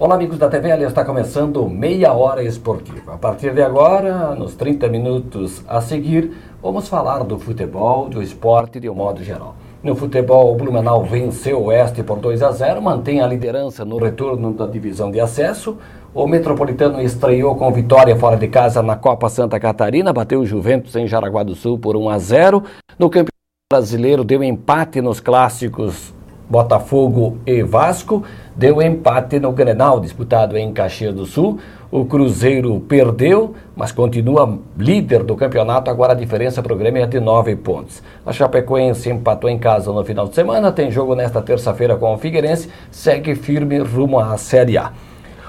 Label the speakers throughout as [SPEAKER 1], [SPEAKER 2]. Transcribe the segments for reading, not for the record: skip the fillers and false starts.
[SPEAKER 1] Olá amigos da TVL, está começando Meia Hora Esportiva. A partir de agora, nos 30 minutos a seguir, vamos falar do futebol, do esporte de um modo geral. No futebol, o Blumenau venceu o Oeste por 2-0, mantém a liderança no retorno da divisão de acesso. O Metropolitano estreou com vitória fora de casa na Copa Santa Catarina, bateu o Juventus em Jaraguá do Sul por 1-0. No Campeonato Brasileiro, deu empate nos clássicos Botafogo e Vasco, deu empate no Grenal, disputado em Caxias do Sul. O Cruzeiro perdeu, mas continua líder do campeonato, agora a diferença para o Grêmio é de 9 pontos. A Chapecoense empatou em casa no final de semana, tem jogo nesta terça-feira com o Figueirense, segue firme rumo à Série A.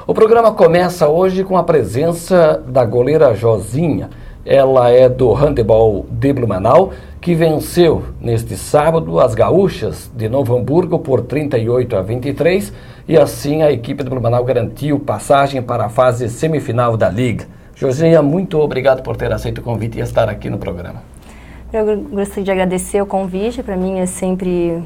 [SPEAKER 1] O programa começa hoje com a presença da goleira Josinha. Ela é do handebol de Blumenau, que venceu neste sábado as gaúchas de Novo Hamburgo por 38-23 e assim a equipe de Blumenau garantiu passagem para a fase semifinal da Liga. Josinha, muito obrigado por ter aceito o convite e estar aqui no programa.
[SPEAKER 2] Eu gostaria de agradecer o convite, para mim é sempre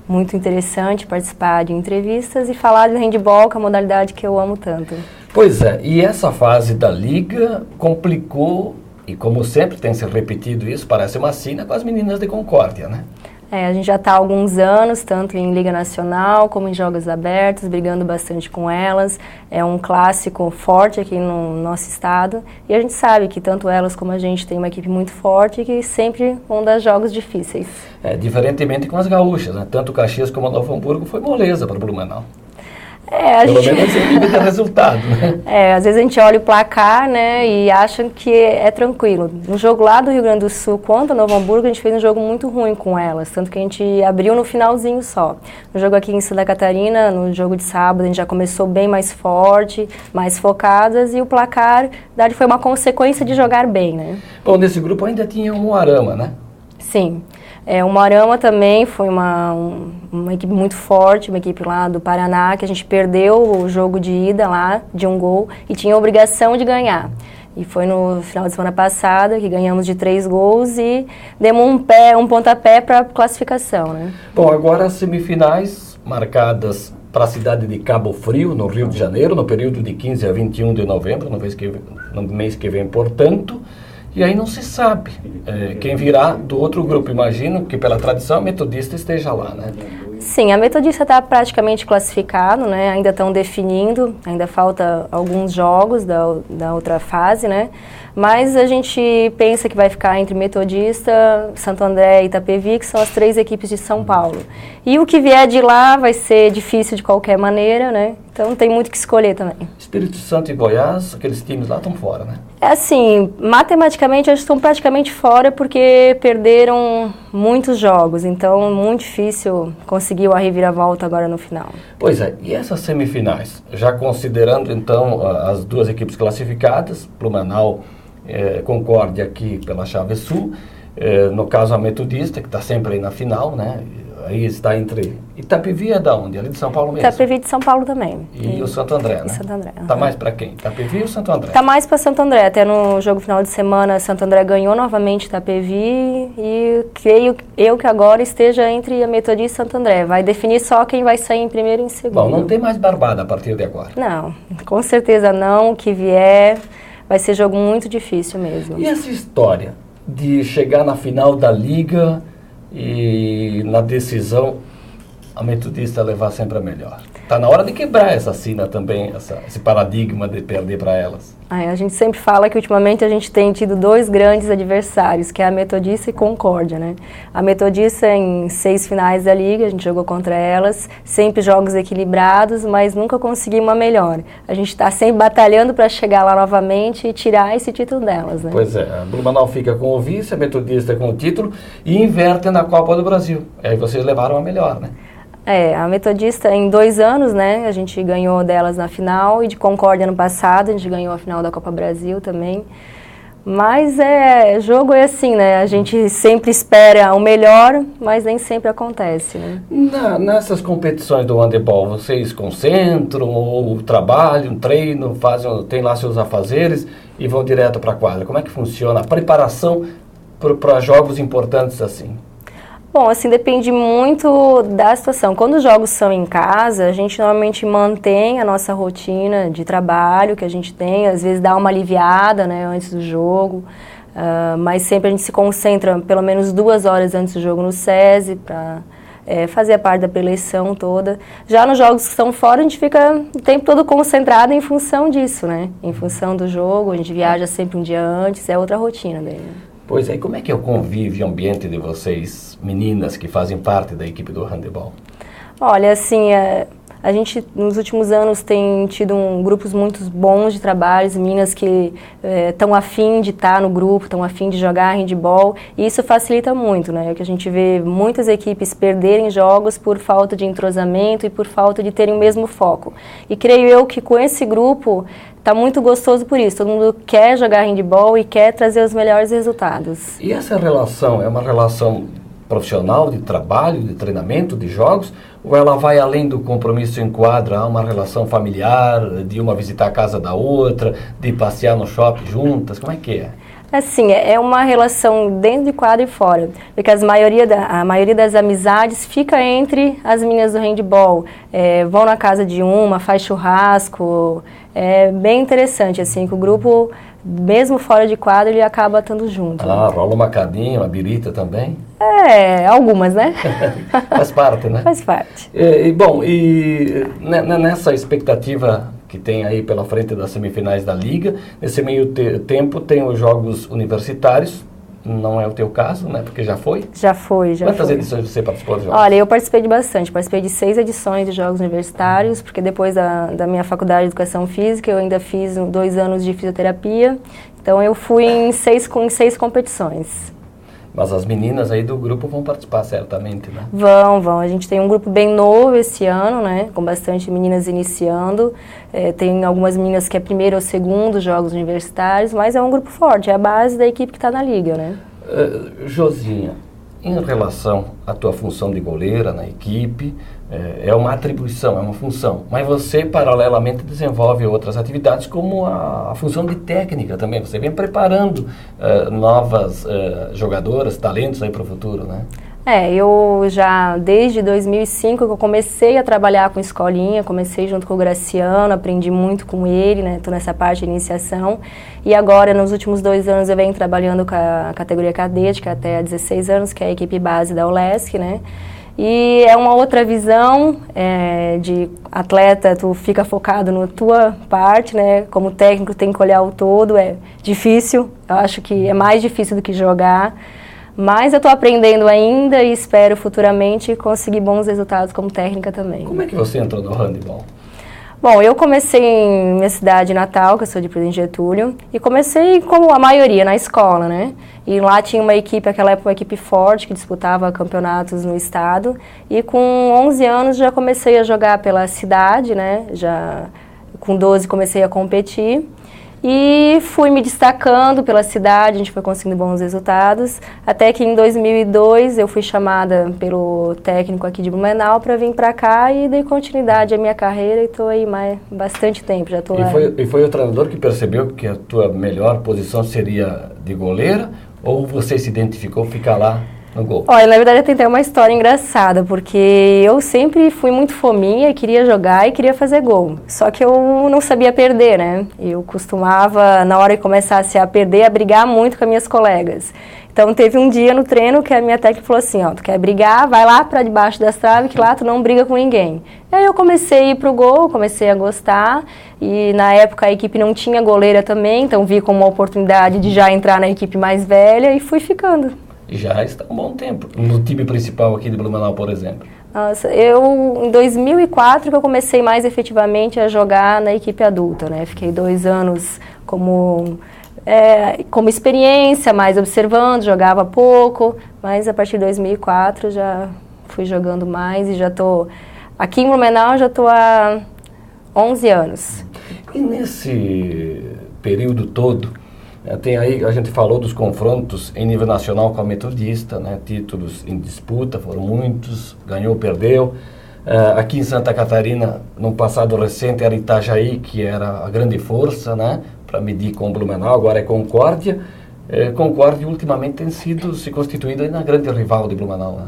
[SPEAKER 2] muito interessante participar de entrevistas e falar do handebol, que é a modalidade que eu amo tanto.
[SPEAKER 1] Pois é, e essa fase da Liga complicou, e como sempre tem se repetido isso, parece uma sina com as meninas de Concórdia, né?
[SPEAKER 2] A gente já está há alguns anos, tanto em Liga Nacional como em Jogos Abertos, brigando bastante com elas. É um clássico forte aqui no nosso estado. E a gente sabe que tanto elas como a gente tem uma equipe muito forte que sempre vão dar jogos difíceis. Diferentemente com as gaúchas, né? Tanto Caxias como Novo Hamburgo foi moleza para o Blumenau. Pelo menos em nível de resultado, né? Às vezes a gente olha o placar, né, e acha que é tranquilo. No jogo lá do Rio Grande do Sul contra Novo Hamburgo, a gente fez um jogo muito ruim com elas, tanto que a gente abriu no finalzinho só. No jogo aqui em Santa Catarina, no jogo de sábado, a gente já começou bem mais forte, mais focadas, e o placar foi uma consequência de jogar bem, né?
[SPEAKER 1] Bom, nesse grupo ainda tinha um Moarama, né?
[SPEAKER 2] Sim. O Moarama também foi uma equipe muito forte, uma equipe lá do Paraná, que a gente perdeu o jogo de ida lá, de 1 gol, e tinha a obrigação de ganhar. E foi no final de semana passada que ganhamos de 3 gols e demos um pontapé para a classificação, né?
[SPEAKER 1] Bom, agora as semifinais marcadas para a cidade de Cabo Frio, no Rio de Janeiro, no período de 15 a 21 de novembro, no mês que vem, portanto. E aí não se sabe quem virá do outro grupo. Imagino que pela tradição a Metodista esteja lá, né?
[SPEAKER 2] Sim, a Metodista está praticamente classificado, né? Ainda estão definindo, ainda falta alguns jogos da outra fase, né? Mas a gente pensa que vai ficar entre Metodista, Santo André e Itapevi, que são as 3 equipes de São Paulo. E o que vier de lá vai ser difícil de qualquer maneira, né? Então tem muito que escolher também.
[SPEAKER 1] Espírito Santo e Goiás, aqueles times lá estão fora, né?
[SPEAKER 2] Assim, matematicamente eles estão praticamente fora porque perderam muitos jogos, então muito difícil conseguir a reviravolta agora no final.
[SPEAKER 1] Pois é, e essas semifinais? Já considerando então as 2 equipes classificadas, Blumenau, Concórdia aqui pela chave sul, no caso a Metodista, que está sempre aí na final, né? Aí está entre... Itapevi é da onde? Ali de São Paulo mesmo?
[SPEAKER 2] Itapevi de São Paulo também.
[SPEAKER 1] E o Santo André, né?
[SPEAKER 2] Santo André.
[SPEAKER 1] Está mais para quem? Itapevi ou Santo André?
[SPEAKER 2] Está mais para Santo André. Até no jogo final de semana, Santo André ganhou novamente Itapevi e creio eu que agora esteja entre a Metodista e Santo André. Vai definir só quem vai sair em primeiro e em segundo.
[SPEAKER 1] Bom, não tem mais barbada a partir de agora.
[SPEAKER 2] Não, com certeza não. O que vier vai ser jogo muito difícil mesmo.
[SPEAKER 1] E essa história de chegar na final da Liga e na decisão a Metodista levar sempre a melhor? Está na hora de quebrar essa sina também, esse paradigma de perder para elas.
[SPEAKER 2] A gente sempre fala que ultimamente a gente tem tido 2 grandes adversários, que é a Metodista e Concórdia, né? A Metodista em 6 finais da Liga, a gente jogou contra elas, sempre jogos equilibrados, mas nunca conseguimos uma melhor. A gente está sempre batalhando para chegar lá novamente e tirar esse título delas, né?
[SPEAKER 1] Pois é, a Blumenau fica com o vice, a Metodista com o título e inverte na Copa do Brasil. Aí vocês levaram a melhor, né?
[SPEAKER 2] A Metodista em 2 anos, né, a gente ganhou delas na final, e de Concórdia ano passado, a gente ganhou a final da Copa Brasil também. Mas jogo é assim, né? A gente sempre espera o melhor, mas nem sempre acontece, né?
[SPEAKER 1] Nessas competições do handebol, vocês concentram ou trabalham, treinam, tem lá seus afazeres e vão direto para a quadra? Como é que funciona a preparação para jogos importantes assim?
[SPEAKER 2] Bom, assim, depende muito da situação. Quando os jogos são em casa, a gente normalmente mantém a nossa rotina de trabalho que a gente tem, às vezes dá uma aliviada, né, antes do jogo, mas sempre a gente se concentra pelo menos 2 horas antes do jogo no SESI para fazer a parte da preleção toda. Já nos jogos que estão fora, a gente fica o tempo todo concentrado em função disso, né? Em função do jogo, a gente viaja sempre um dia antes, é outra rotina daí.
[SPEAKER 1] Pois é, e como é que é o convívio e o ambiente de vocês, meninas que fazem parte da equipe do handebol?
[SPEAKER 2] Olha, assim, a gente nos últimos anos tem tido grupos muito bons de trabalho, meninas que estão afim de estar no grupo, estão afim de jogar handebol, e isso facilita muito, né? Que a gente vê muitas equipes perderem jogos por falta de entrosamento e por falta de terem o mesmo foco. E creio eu que com esse grupo está muito gostoso por isso, todo mundo quer jogar handebol e quer trazer os melhores resultados.
[SPEAKER 1] E essa relação é uma relação profissional, de trabalho, de treinamento, de jogos, ou ela vai além do compromisso em quadra, há uma relação familiar, de uma visitar a casa da outra, de passear no shopping juntas, como é que é?
[SPEAKER 2] Assim, é uma relação dentro de quadra e fora, porque a maioria das amizades fica entre as meninas do handebol, vão na casa de uma, faz churrasco, é bem interessante, assim, que o grupo, mesmo fora de quadra, ele acaba estando junto.
[SPEAKER 1] Ah, rola uma cadinha, uma birita também?
[SPEAKER 2] Algumas, né?
[SPEAKER 1] Faz parte, né?
[SPEAKER 2] Faz parte.
[SPEAKER 1] Bom, nessa expectativa que tem aí pela frente das semifinais da Liga, nesse meio tempo tem os Jogos Universitários, não é o teu caso, né? Porque já foi?
[SPEAKER 2] Já foi.
[SPEAKER 1] Quantas edições você participou dos Jogos?
[SPEAKER 2] Olha, eu participei de bastante, participei de 6 edições de Jogos Universitários, porque depois da minha faculdade de Educação Física, eu ainda fiz 2 anos de fisioterapia, então eu fui em 6 competições.
[SPEAKER 1] Mas as meninas aí do grupo vão participar certamente, né?
[SPEAKER 2] Vão. A gente tem um grupo bem novo esse ano, né? Com bastante meninas iniciando. Tem algumas meninas que é primeiro ou segundo Jogos Universitários, mas é um grupo forte, é a base da equipe que está na Liga, né?
[SPEAKER 1] Josinha, em relação à tua função de goleira na equipe, é uma atribuição, é uma função, mas você paralelamente desenvolve outras atividades como a função de técnica também, você vem preparando novas jogadoras, talentos aí para o futuro, né?
[SPEAKER 2] Eu já, desde 2005, que eu comecei a trabalhar com escolinha, comecei junto com o Graciano, aprendi muito com ele, né, tô nessa parte de iniciação, e agora, nos últimos 2 anos, eu venho trabalhando com a categoria cadete, que é até 16 anos, que é a equipe base da ULESC, né, e é uma outra visão de atleta, tu fica focado na tua parte, né, como técnico tem que olhar o todo, é difícil, eu acho que é mais difícil do que jogar, mas eu estou aprendendo ainda e espero futuramente conseguir bons resultados como técnica também.
[SPEAKER 1] Como é que você entrou no handebol?
[SPEAKER 2] Bom, eu comecei em minha cidade natal, que eu sou de Presidente Getúlio, e comecei como a maioria, na escola, né? E lá tinha uma equipe, naquela época uma equipe forte, que disputava campeonatos no estado, e com 11 anos já comecei a jogar pela cidade, né? Já com 12 comecei a competir. E fui me destacando pela cidade, a gente foi conseguindo bons resultados, até que em 2002 eu fui chamada pelo técnico aqui de Blumenau para vir para cá e dei continuidade à minha carreira e estou aí bastante tempo, já tô lá.
[SPEAKER 1] E foi o treinador que percebeu que a tua melhor posição seria de goleira ou você se identificou ficar lá no gol?
[SPEAKER 2] Olha, na verdade tem até uma história engraçada, porque eu sempre fui muito fominha, queria jogar e queria fazer gol. Só que eu não sabia perder, né? Eu costumava, na hora que começasse a perder, a brigar muito com as minhas colegas. Então teve um dia no treino que a minha técnica falou assim, ó, tu quer brigar, vai lá para debaixo das traves que lá tu não briga com ninguém. E aí eu comecei a ir pro gol, comecei a gostar e na época a equipe não tinha goleira também, então vi como uma oportunidade de já entrar na equipe mais velha e fui ficando.
[SPEAKER 1] Já está um bom tempo, no time principal aqui de Blumenau, por exemplo.
[SPEAKER 2] Nossa, em 2004 que eu comecei mais efetivamente a jogar na equipe adulta, né? Fiquei 2 anos como experiência, mais observando, jogava pouco, mas a partir de 2004 já fui jogando mais e já estou... Aqui em Blumenau já estou há 11 anos.
[SPEAKER 1] E nesse período todo, Tem aí, a gente falou dos confrontos em nível nacional com a Metodista, né? Títulos em disputa, foram muitos, ganhou, perdeu. Aqui em Santa Catarina, no passado recente, era Itajaí, que era a grande força, né? Para medir com o Blumenau, agora é Concórdia. Concórdia ultimamente tem se constituído na grande rival de Blumenau, né?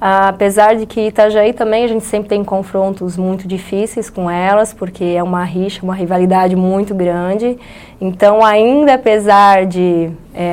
[SPEAKER 2] Apesar de que Itajaí também a gente sempre tem confrontos muito difíceis com elas, porque é uma rixa, uma rivalidade muito grande. Então, ainda apesar de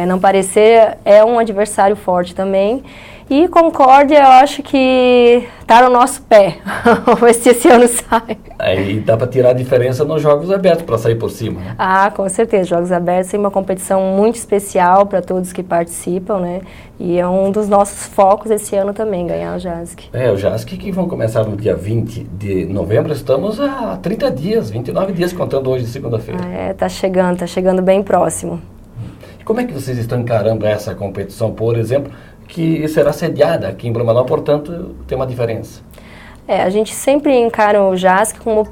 [SPEAKER 2] não parecer, é um adversário forte também. E Concórdia, eu acho que está no nosso pé. Vamos ver se esse ano sai.
[SPEAKER 1] Aí dá para tirar a diferença nos Jogos Abertos, para sair por cima, né?
[SPEAKER 2] Com certeza. Jogos Abertos é uma competição muito especial para todos que participam, né? E é um dos nossos focos esse ano também, ganhar o JASC.
[SPEAKER 1] O JASC que vão começar no dia 20 de novembro. Estamos há 30 dias, 29 dias, contando hoje, segunda-feira.
[SPEAKER 2] Tá chegando bem próximo.
[SPEAKER 1] E como é que vocês estão encarando essa competição, por exemplo, que será sediada aqui em Blumenau, portanto, tem uma diferença?
[SPEAKER 2] A gente sempre encara o JASC como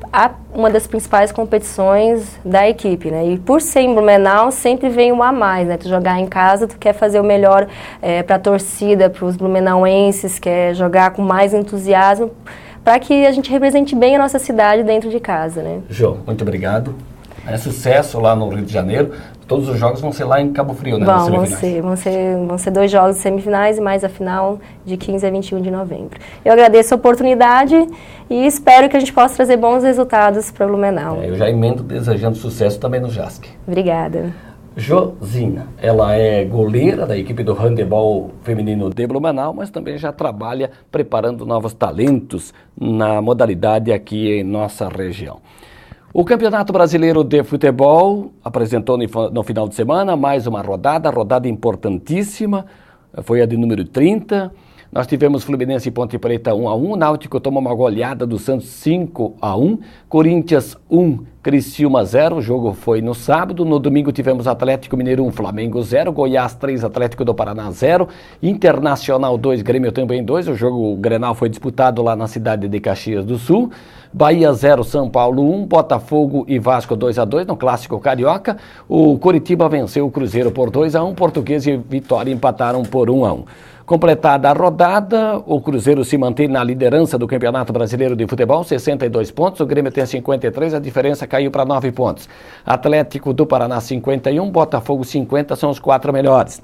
[SPEAKER 2] uma das principais competições da equipe, né? E por ser em Blumenau, sempre vem um a mais, né? Tu jogar em casa, tu quer fazer o melhor para a torcida, para os blumenauenses, quer jogar com mais entusiasmo, para que a gente represente bem a nossa cidade dentro de casa, né?
[SPEAKER 1] Jô, muito obrigado. Sucesso lá no Rio de Janeiro. Todos os jogos vão ser lá em Cabo Frio, né?
[SPEAKER 2] Vão ser 2 jogos de semifinais e mais a final de 15 a 21 de novembro. Eu agradeço a oportunidade e espero que a gente possa trazer bons resultados para o Blumenau.
[SPEAKER 1] Eu já emendo desejando sucesso também no JASC.
[SPEAKER 2] Obrigada.
[SPEAKER 1] Josinha, ela é goleira da equipe do handebol feminino de Blumenau, mas também já trabalha preparando novos talentos na modalidade aqui em nossa região. O Campeonato Brasileiro de Futebol apresentou no final de semana mais uma rodada importantíssima, foi a de número 30. Nós tivemos Fluminense e Ponte Preta 1-1, Náutico tomou uma goleada do Santos 5-1, Corinthians 1, Criciúma 0, o jogo foi no sábado. No domingo tivemos Atlético Mineiro 1, Flamengo 0, Goiás 3, Atlético do Paraná 0, Internacional 2, Grêmio também 2, o jogo Grenal foi disputado lá na cidade de Caxias do Sul. Bahia 0, São Paulo 1, Botafogo e Vasco 2-2 no Clássico Carioca. O Coritiba venceu o Cruzeiro por 2-1, Português e Vitória empataram por 1-1. Completada a rodada, o Cruzeiro se mantém na liderança do Campeonato Brasileiro de Futebol, 62 pontos, o Grêmio tem 53, a diferença caiu para 9 pontos. Atlético do Paraná 51, Botafogo 50, são os 4 melhores.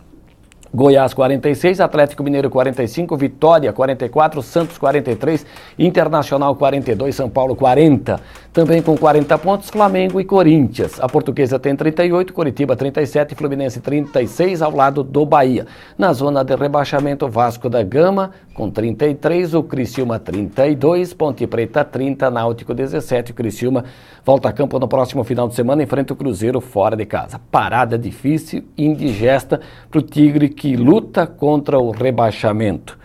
[SPEAKER 1] Goiás 46, Atlético Mineiro 45, Vitória 44, Santos 43, Internacional 42, São Paulo 40. Também com 40 pontos, Flamengo e Corinthians. A Portuguesa tem 38, Coritiba 37, Fluminense 36, ao lado do Bahia. Na zona de rebaixamento, Vasco da Gama com 33, o Criciúma 32, Ponte Preta 30, Náutico 17. O Criciúma volta a campo no próximo final de semana, enfrenta o Cruzeiro fora de casa. Parada difícil, indigesta para o Tigre, que luta contra o rebaixamento.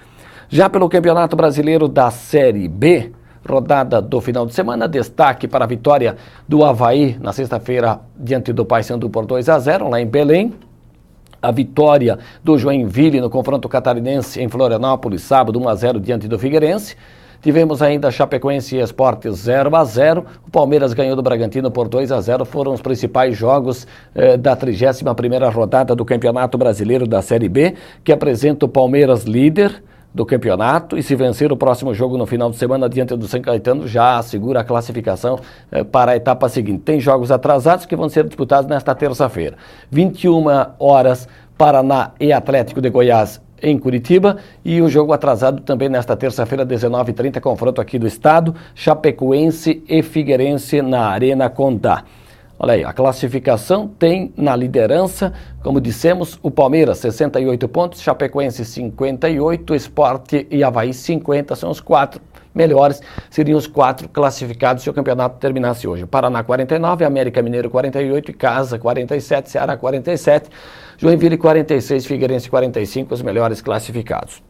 [SPEAKER 1] Já pelo Campeonato Brasileiro da Série B, rodada do final de semana, destaque para a vitória do Avaí na sexta-feira diante do Paysandu por 2-0 lá em Belém. A vitória do Joinville no confronto catarinense em Florianópolis, sábado 1-0 diante do Figueirense. Tivemos ainda Chapecoense e Sport 0-0. O Palmeiras ganhou do Bragantino por 2-0. Foram os principais jogos da 31ª rodada do Campeonato Brasileiro da Série B, que apresenta o Palmeiras líder do campeonato, e se vencer o próximo jogo no final de semana diante do São Caetano, já assegura a classificação para a etapa seguinte. Tem jogos atrasados que vão ser disputados nesta terça-feira. 21 horas, Paraná e Atlético de Goiás em Curitiba, e o jogo atrasado também nesta terça-feira, 19h30, confronto aqui do estado, Chapecoense e Figueirense na Arena Condá. Olha aí, a classificação tem na liderança, como dissemos, o Palmeiras 68 pontos, Chapecoense 58, Sport e Avaí 50, são os 4 melhores, seriam os 4 classificados se o campeonato terminasse hoje. Paraná 49, América Mineiro 48, Casa 47, Ceará 47, Joinville 46, Figueirense 45, os melhores classificados.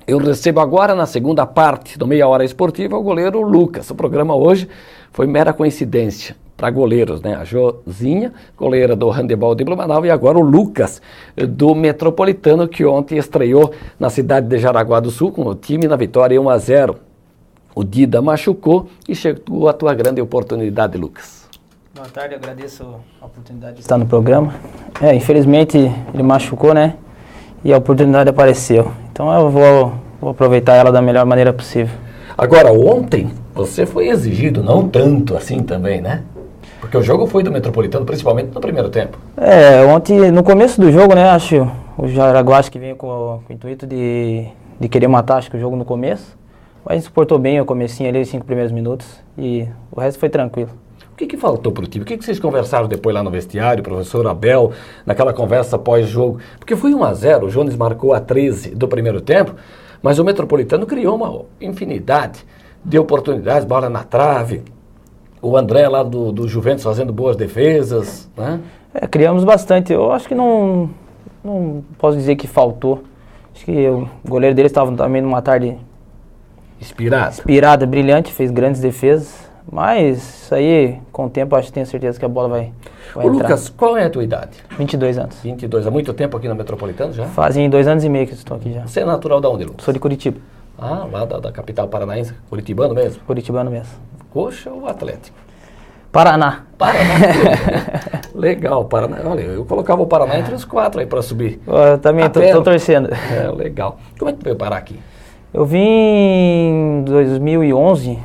[SPEAKER 1] Eu recebo agora, na segunda parte do Meia Hora Esportiva, o goleiro Lucas. O programa hoje foi mera coincidência para goleiros, né? A Josinha, goleira do handebol de Blumenau, e agora o Lucas, do Metropolitano, que ontem estreou na cidade de Jaraguá do Sul com o time na vitória 1-0. O Dida machucou e chegou a tua grande oportunidade, Lucas.
[SPEAKER 3] Boa tarde, agradeço a oportunidade de estar no programa. Infelizmente ele machucou, né? E a oportunidade apareceu. Então eu vou aproveitar ela da melhor maneira possível.
[SPEAKER 1] Agora, ontem você foi exigido, não tanto assim também, né? Porque o jogo foi do Metropolitano, principalmente no primeiro tempo.
[SPEAKER 3] Ontem, no começo do jogo, né? Acho o Jaraguá que veio com o intuito de querer matar, acho que o jogo no começo. Mas a gente suportou bem o comecinho ali, os 5 primeiros minutos. E o resto foi tranquilo.
[SPEAKER 1] O que faltou para o time? O que vocês conversaram depois lá no vestiário, professor Abel, naquela conversa pós-jogo? Porque foi 1-0, o Jones marcou a 13 do primeiro tempo, mas o Metropolitano criou uma infinidade de oportunidades, bola na trave, o André lá do Juventus fazendo boas defesas, né?
[SPEAKER 3] Criamos bastante. Eu acho que não posso dizer que faltou. Acho que o goleiro deles estava também numa tarde inspirada, brilhante, fez grandes defesas. Mas isso aí, com o tempo, acho que tenho certeza que a bola vai entrar.
[SPEAKER 1] Lucas, qual é a tua idade?
[SPEAKER 3] 22 anos.
[SPEAKER 1] 22, há muito tempo aqui no Metropolitano já?
[SPEAKER 3] Fazem 2 anos e meio que estou aqui já.
[SPEAKER 1] Você é natural de onde, Lucas?
[SPEAKER 3] Sou de Curitiba.
[SPEAKER 1] Ah, lá da capital paranaense, curitibano mesmo?
[SPEAKER 3] Curitibano mesmo.
[SPEAKER 1] Coxa ou Atlético?
[SPEAKER 3] Paraná.
[SPEAKER 1] Legal, Paraná. Olha, eu colocava o Paraná entre os 4 aí para subir.
[SPEAKER 3] Eu também estou torcendo.
[SPEAKER 1] Legal. Como é que veio parar aqui?
[SPEAKER 3] Eu vim em 2011,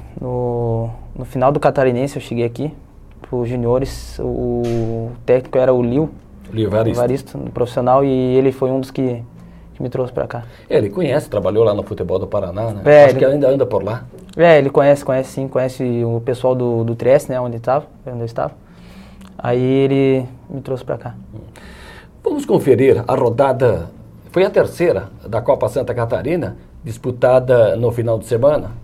[SPEAKER 3] no final do Catarinense eu cheguei aqui, para os juniores. O técnico era o Lio Evaristo, no profissional, e ele foi um dos que me trouxe para cá.
[SPEAKER 1] Ele conhece, trabalhou lá no futebol do Paraná, né? Acho que ainda anda por lá.
[SPEAKER 3] Ele conhece sim, conhece o pessoal do Trieste, né, onde eu estava. Aí ele me trouxe para cá.
[SPEAKER 1] Vamos conferir a rodada, foi a terceira da Copa Santa Catarina, disputada no final de semana.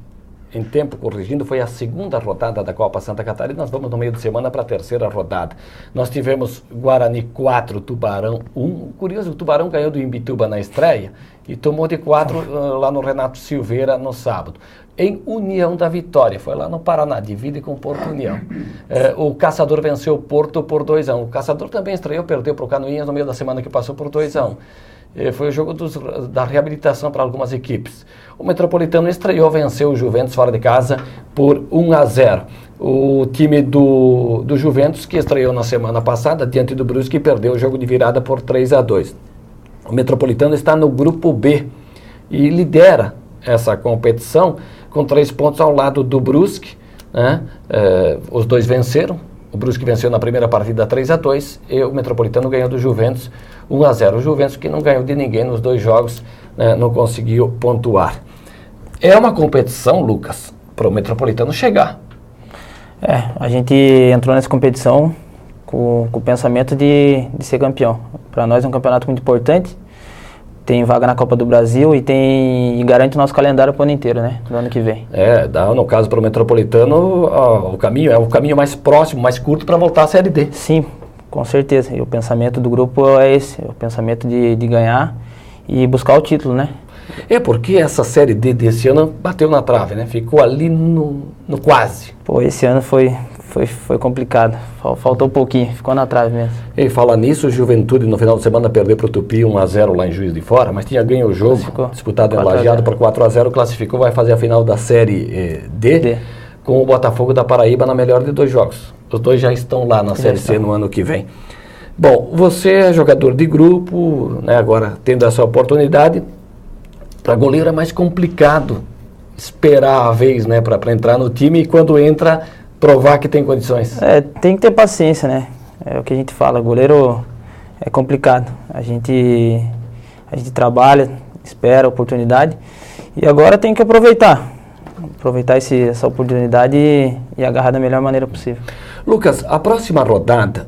[SPEAKER 1] Em tempo corrigindo, foi a segunda rodada da Copa Santa Catarina. Nós vamos no meio de semana para a terceira rodada. Nós tivemos Guarani 4, Tubarão 1. Curioso, o Tubarão ganhou do Imbituba na estreia e tomou de 4 lá no Renato Silveira no sábado. Em União da Vitória, foi lá no Paraná, divide com o Porto União. O Caçador venceu o Porto por 2-1. O Caçador também estreou, perdeu para o Canoinhas no meio da semana que passou por 2-1. Foi o jogo da reabilitação para algumas equipes. O Metropolitano estreou, venceu o Juventus fora de casa por 1-0. O time do Juventus, que estreou na semana passada, diante do Brusque, perdeu o jogo de virada por 3-2. O Metropolitano está no grupo B e lidera essa competição com 3 pontos ao lado do Brusque, né? Os dois venceram. O Brusque venceu na primeira partida 3-2 e o Metropolitano ganhou do Juventus 1-0. O Juventus, que não ganhou de ninguém nos 2 jogos, né, não conseguiu pontuar. É uma competição, Lucas, para o Metropolitano chegar.
[SPEAKER 3] A gente entrou nessa competição com o pensamento de ser campeão. Para nós é um campeonato muito importante. Tem vaga na Copa do Brasil e garante o nosso calendário para o ano inteiro, né? No ano que vem.
[SPEAKER 1] No caso para o Metropolitano, o caminho é o caminho mais próximo, mais curto para voltar à Série D.
[SPEAKER 3] Sim, com certeza. E o pensamento do grupo é esse, o pensamento de ganhar e buscar o título, né?
[SPEAKER 1] Porque essa Série D desse ano bateu na trave, né? Ficou ali no quase.
[SPEAKER 3] Esse ano foi complicado. Faltou um pouquinho, ficou na trave mesmo.
[SPEAKER 1] E falar nisso, o Juventude no final de semana perdeu para o Tupi 1-0 lá em Juiz de Fora, mas tinha ganho o jogo, disputado em Lajeado por 4-0, classificou, vai fazer a final da Série D com o Botafogo da Paraíba na melhor de 2 jogos. Os dois já estão lá na Série C no ano que vem. Bom, você é jogador de grupo, né, agora tendo essa oportunidade. Para goleiro é mais complicado esperar a vez, né, para entrar no time e quando entra, provar que tem condições.
[SPEAKER 3] Tem que ter paciência, né? É o que a gente fala, goleiro é complicado. A gente trabalha, espera a oportunidade e agora tem que aproveitar essa oportunidade e agarrar da melhor maneira possível.
[SPEAKER 1] Lucas, a próxima rodada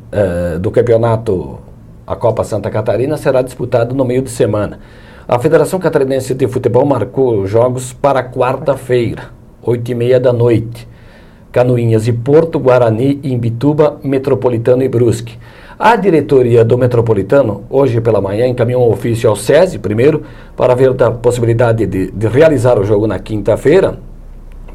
[SPEAKER 1] do campeonato, a Copa Santa Catarina, será disputada no meio de semana. A Federação Catarinense de Futebol marcou os jogos para quarta-feira, 8h30 da noite. Canoinhas e Porto, Guarani, Imbituba, Metropolitano e Brusque. A diretoria do Metropolitano, hoje pela manhã, encaminhou um ofício ao SESI, primeiro, para ver a possibilidade de realizar o jogo na quinta-feira.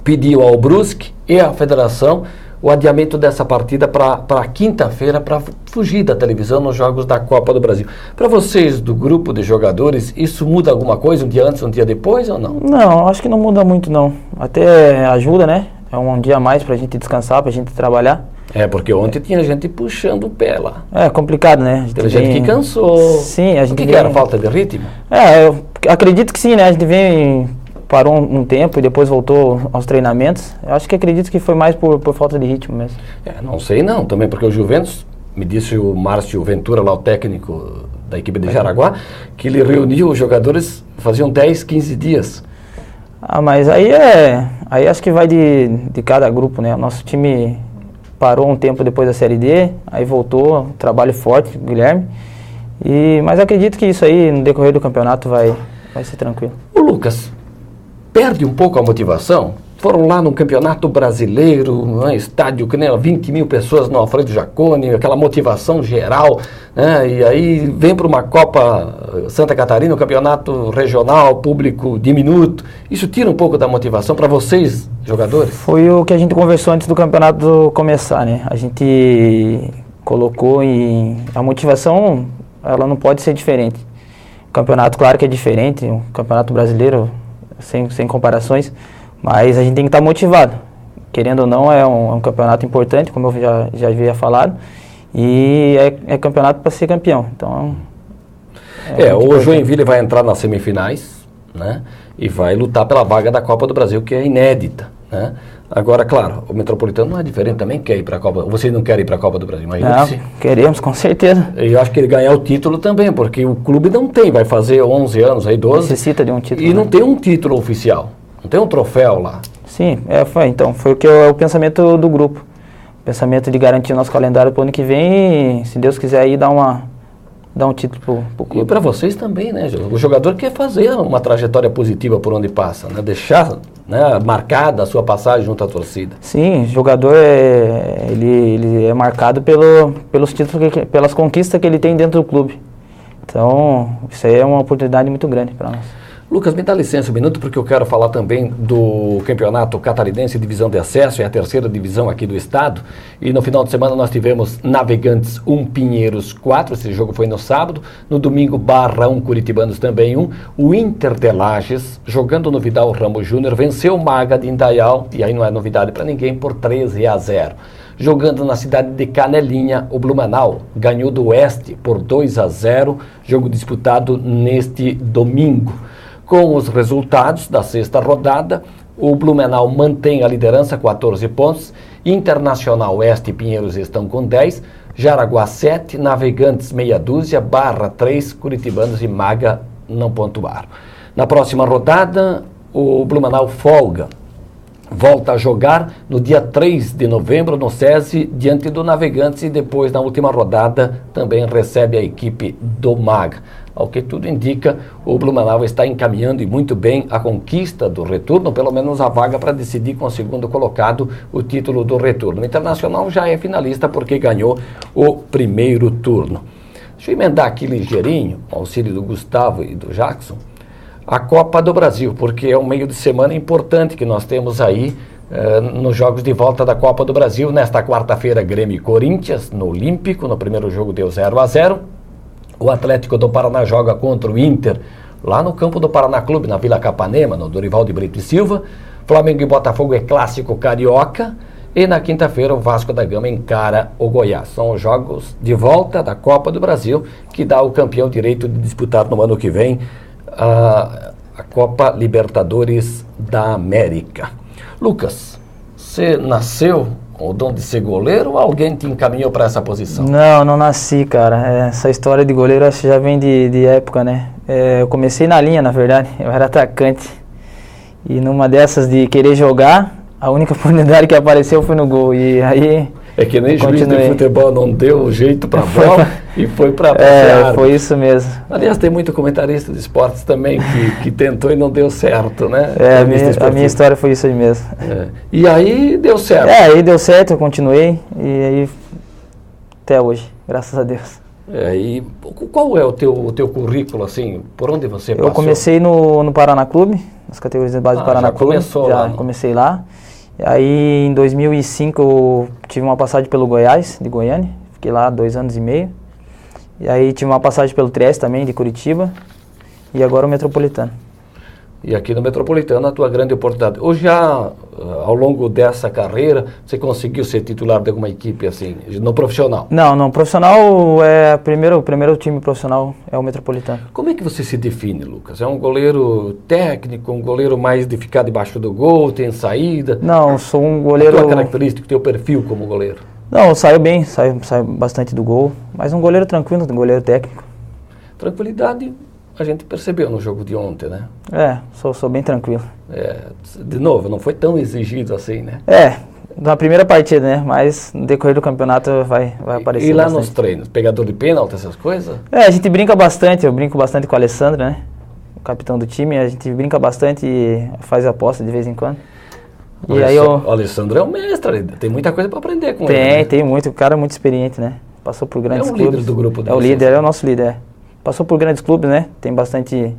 [SPEAKER 1] Pediu ao Brusque e à Federação o adiamento dessa partida para quinta-feira, para fugir da televisão nos jogos da Copa do Brasil. Para vocês, do grupo de jogadores, isso muda alguma coisa um dia antes, um dia depois ou não?
[SPEAKER 3] Não, acho que não muda muito não. Até ajuda, né? É um dia a mais para a gente descansar, para a gente trabalhar.
[SPEAKER 1] Porque ontem tinha gente puxando o pé lá.
[SPEAKER 3] É complicado, né?
[SPEAKER 1] Teve gente que cansou.
[SPEAKER 3] Sim, a gente
[SPEAKER 1] que era falta de ritmo?
[SPEAKER 3] Eu acredito que sim, né? A gente parou um tempo e depois voltou aos treinamentos. Eu acho que acredito que foi mais por falta de ritmo mesmo.
[SPEAKER 1] Não sei não, também porque o Juventus, me disse o Márcio Ventura, lá o técnico da equipe de Jaraguá, que ele reuniu os jogadores faziam 10, 15 dias.
[SPEAKER 3] Mas aí acho que vai de cada grupo, né? O nosso time parou um tempo depois da Série D, aí voltou, trabalho forte, Guilherme. Mas acredito que isso aí, no decorrer do campeonato, vai ser tranquilo.
[SPEAKER 1] O Lucas, perde um pouco a motivação? Foram lá no Campeonato Brasileiro, no estádio que nem 20 mil pessoas no Alfredo Jaconi, aquela motivação geral, né? E aí vem para uma Copa Santa Catarina, um campeonato regional, público diminuto. Isso tira um pouco da motivação para vocês, jogadores?
[SPEAKER 3] Foi o que a gente conversou antes do campeonato começar, né? A gente colocou a motivação, ela não pode ser diferente. O campeonato, claro que é diferente, o Campeonato Brasileiro, sem comparações, mas a gente tem que estar motivado. Querendo ou não, é um campeonato importante, como eu já havia falado, e é campeonato para ser campeão. Então,
[SPEAKER 1] o Joinville vai entrar nas semifinais, né? E vai lutar pela vaga da Copa do Brasil, que é inédita, né? Agora, claro, o Metropolitano não é diferente, também quer ir para a Copa. Vocês não querem ir para a Copa do Brasil?
[SPEAKER 3] Não, queremos, com certeza.
[SPEAKER 1] Eu acho que ele ganhar o título também, porque o clube não tem, vai fazer 11 anos, aí 12.
[SPEAKER 3] Necessita de um título.
[SPEAKER 1] E não tem um título oficial, não tem um troféu lá.
[SPEAKER 3] Sim, foi o pensamento do grupo. O pensamento de garantir o nosso calendário para o ano que vem e, se Deus quiser, aí dar um título para o clube.
[SPEAKER 1] E para vocês também, né? O jogador quer fazer uma trajetória positiva por onde passa, né? Deixar, né, marcada a sua passagem junto à torcida.
[SPEAKER 3] Sim, o jogador ele é marcado pelos títulos, pelas conquistas que ele tem dentro do clube. Então, isso aí é uma oportunidade muito grande para nós.
[SPEAKER 1] Lucas, me dá licença um minuto, porque eu quero falar também do Campeonato Catarinense Divisão de Acesso, é a terceira divisão aqui do estado, e no final de semana nós tivemos Navegantes 1, Pinheiros 4, esse jogo foi no sábado, no domingo Barra 1, Curitibanos também 1, o Inter de Lages, jogando no Vidal Ramos Júnior, venceu o Maga de Indaial, e aí não é novidade para ninguém, por 13-0. Jogando na cidade de Canelinha, o Blumenau ganhou do Oeste por 2-0, jogo disputado neste domingo. Com os resultados da sexta rodada, o Blumenau mantém a liderança, 14 pontos, Internacional Oeste e Pinheiros estão com 10, Jaraguá 7, Navegantes meia dúzia, Barra 3, Curitibanos e Maga não pontuaram. Na próxima rodada, o Blumenau folga, volta a jogar no dia 3 de novembro no SESI, diante do Navegantes, e depois, na última rodada, também recebe a equipe do Maga. Ao que tudo indica, o Blumenau está encaminhando e muito bem a conquista do retorno, pelo menos a vaga para decidir com o segundo colocado o título do retorno. O Internacional já é finalista porque ganhou o primeiro turno. Deixa eu emendar aqui ligeirinho, auxílio do Gustavo e do Jackson, a Copa do Brasil, porque é um meio de semana importante que nós temos aí nos jogos de volta da Copa do Brasil. Nesta quarta-feira, Grêmio e Corinthians, no Olímpico, no primeiro jogo deu 0-0. O Atlético do Paraná joga contra o Inter, lá no campo do Paraná Clube, na Vila Capanema, no Dorival de Brito e Silva. Flamengo e Botafogo é clássico carioca. E na quinta-feira o Vasco da Gama encara o Goiás. São os jogos de volta da Copa do Brasil, que dá ao campeão direito de disputar no ano que vem a Copa Libertadores da América. Lucas, você nasceu com o dom de ser goleiro ou alguém te encaminhou para essa posição?
[SPEAKER 3] Não nasci, cara. Essa história de goleiro acho que já vem de época, né? Eu comecei na linha, na verdade. Eu era atacante. E numa dessas de querer jogar, a única oportunidade que apareceu foi no gol. E aí...
[SPEAKER 1] É que nem juiz de futebol não deu jeito para a bola e foi para a
[SPEAKER 3] foi isso mesmo.
[SPEAKER 1] Aliás, tem muito comentarista de esportes também que tentou e não deu certo, né?
[SPEAKER 3] A minha história foi isso aí mesmo.
[SPEAKER 1] E aí deu certo.
[SPEAKER 3] Aí deu certo, eu continuei e aí até hoje, graças a Deus.
[SPEAKER 1] E qual é o teu currículo, assim, por onde você passou?
[SPEAKER 3] Eu comecei no Paraná Clube, nas categorias de base do Paraná Clube. Comecei lá. Aí em 2005 eu tive uma passagem pelo Goiás, de Goiânia, fiquei lá 2 anos e meio. E aí tive uma passagem pelo Trieste também, de Curitiba, e agora o Metropolitano.
[SPEAKER 1] E aqui no Metropolitano a tua grande oportunidade. Ou já, ao longo dessa carreira, você conseguiu ser titular de alguma equipe assim, no profissional?
[SPEAKER 3] Não, profissional é o primeiro time profissional é o Metropolitano.
[SPEAKER 1] Como é que você se define, Lucas? É um goleiro técnico, um goleiro mais de ficar debaixo do gol, tem saída?
[SPEAKER 3] Não, eu sou um goleiro...
[SPEAKER 1] A tua característica, o teu perfil como goleiro?
[SPEAKER 3] Não, eu saio bem, saio bastante do gol, mas um goleiro tranquilo, um goleiro técnico.
[SPEAKER 1] Tranquilidade a gente percebeu no jogo de ontem, né?
[SPEAKER 3] Sou bem tranquilo.
[SPEAKER 1] De novo, não foi tão exigido assim, né?
[SPEAKER 3] Na primeira partida, né? Mas no decorrer do campeonato vai aparecer.
[SPEAKER 1] E lá
[SPEAKER 3] bastante.
[SPEAKER 1] nos treinos, pegador de pênalti, essas coisas?
[SPEAKER 3] A gente brinca bastante, eu brinco bastante com o Alessandro, né? O capitão do time, a gente brinca bastante e faz aposta de vez em quando.
[SPEAKER 1] O Alessandro é um mestre, tem muita coisa para aprender com ele. Né?
[SPEAKER 3] Tem muito, o cara é muito experiente, né? Passou por grandes clubes. É o líder
[SPEAKER 1] do grupo.
[SPEAKER 3] É o líder, é o nosso líder. Passou por grandes clubes, né? Tem bastante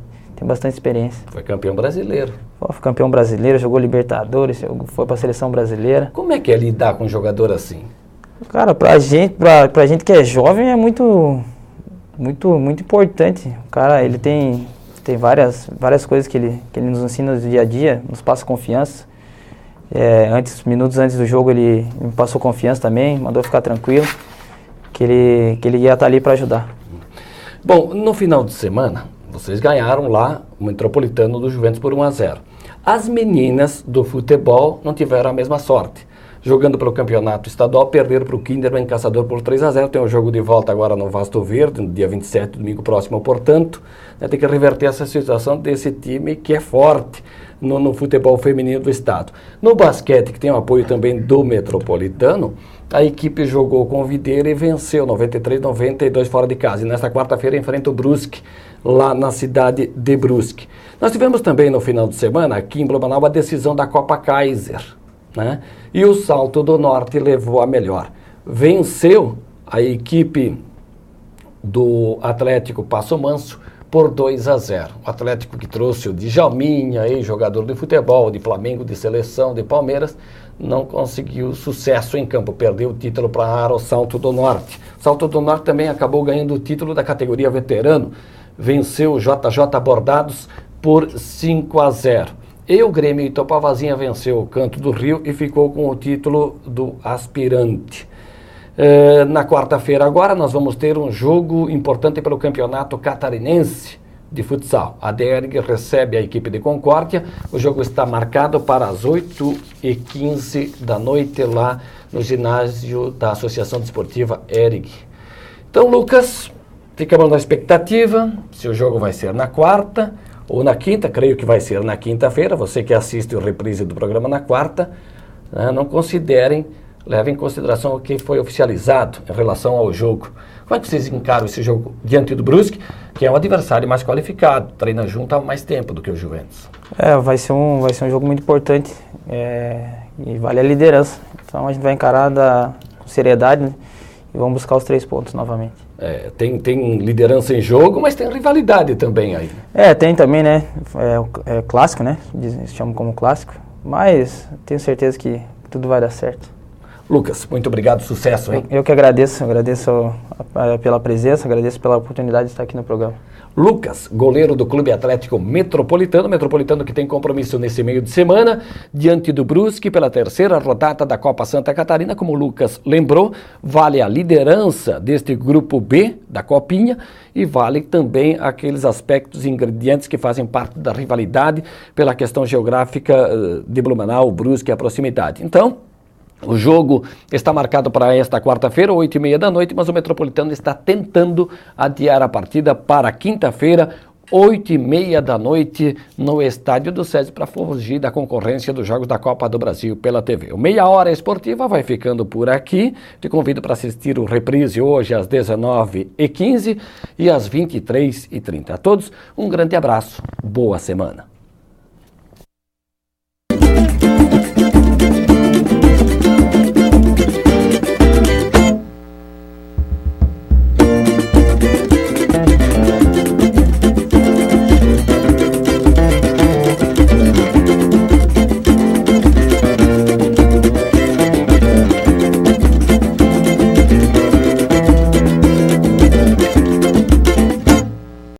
[SPEAKER 3] experiência.
[SPEAKER 1] Foi campeão brasileiro.
[SPEAKER 3] Foi campeão brasileiro, jogou Libertadores, foi para a seleção brasileira.
[SPEAKER 1] Como é que é lidar com um jogador assim?
[SPEAKER 3] Cara, pra gente que é jovem é muito importante. O cara, ele tem várias coisas que ele nos ensina no dia a dia, nos passa confiança. Minutos antes do jogo ele me passou confiança também, mandou ficar tranquilo, que ele ia estar ali para ajudar.
[SPEAKER 1] Bom, no final de semana, vocês ganharam lá o Metropolitano do Juventus por 1-0. As meninas do futebol não tiveram a mesma sorte. Jogando pelo campeonato estadual, perderam para o Kinderman Caçador por 3-0. Tem um jogo de volta agora no Vasto Verde, no dia 27, domingo próximo, portanto. Tem que reverter essa situação desse time que é forte no futebol feminino do estado. No basquete, que tem o apoio também do Metropolitano, a equipe jogou com o Videira e venceu 93-92 fora de casa. E nesta quarta-feira enfrenta o Brusque, lá na cidade de Brusque. Nós tivemos também no final de semana, aqui em Blumenau, a decisão da Copa Kaiser, né? E o Salto do Norte levou a melhor. Venceu a equipe do Atlético Passo Manso por 2-0. O Atlético que trouxe o Djalminha, ex-jogador de futebol, de Flamengo, de seleção, de Palmeiras, não conseguiu sucesso em campo, perdeu o título para o Salto do Norte. O Salto do Norte também acabou ganhando o título da categoria veterano, venceu o JJ Bordados por 5-0. E o Grêmio Itopavazinha venceu o Canto do Rio e ficou com o título do aspirante. Na quarta-feira agora nós vamos ter um jogo importante pelo campeonato catarinense de futsal. A DERG recebe a equipe de Concórdia. O jogo está marcado para as 8h15 da noite lá no ginásio da Associação Desportiva ERG. Então, Lucas, ficamos na expectativa se o jogo vai ser na quarta ou na quinta. Creio que vai ser na quinta-feira. Você que assiste o reprise do programa na quarta, não considerem, levem em consideração o que foi oficializado em relação ao jogo. Como é que vocês encaram esse jogo diante do Brusque, que é um adversário mais qualificado, treina junto há mais tempo do que o Juventus?
[SPEAKER 3] Vai ser um jogo muito importante e vale a liderança. Então a gente vai encarar com seriedade, né, e vamos buscar os 3 pontos novamente.
[SPEAKER 1] Tem liderança em jogo, mas tem rivalidade também aí.
[SPEAKER 3] Tem também, né? É clássico, né? Chamam como clássico, mas tenho certeza que tudo vai dar certo.
[SPEAKER 1] Lucas, muito obrigado, sucesso, hein?
[SPEAKER 3] Eu que agradeço pela presença, agradeço pela oportunidade de estar aqui no programa.
[SPEAKER 1] Lucas, goleiro do Clube Atlético Metropolitano que tem compromisso nesse meio de semana, diante do Brusque pela 3ª rodada da Copa Santa Catarina. Como o Lucas lembrou, vale a liderança deste grupo B da Copinha e vale também aqueles aspectos e ingredientes que fazem parte da rivalidade pela questão geográfica de Blumenau, Brusque e a proximidade. Então, o jogo está marcado para esta quarta-feira, 8h30 da noite, mas o Metropolitano está tentando adiar a partida para quinta-feira, 8h30 da noite, no Estádio do SESI, para fugir da concorrência dos Jogos da Copa do Brasil pela TV. O Meia Hora Esportiva vai ficando por aqui. Te convido para assistir o reprise hoje às 19h15 e às 23h30. A todos, um grande abraço, boa semana.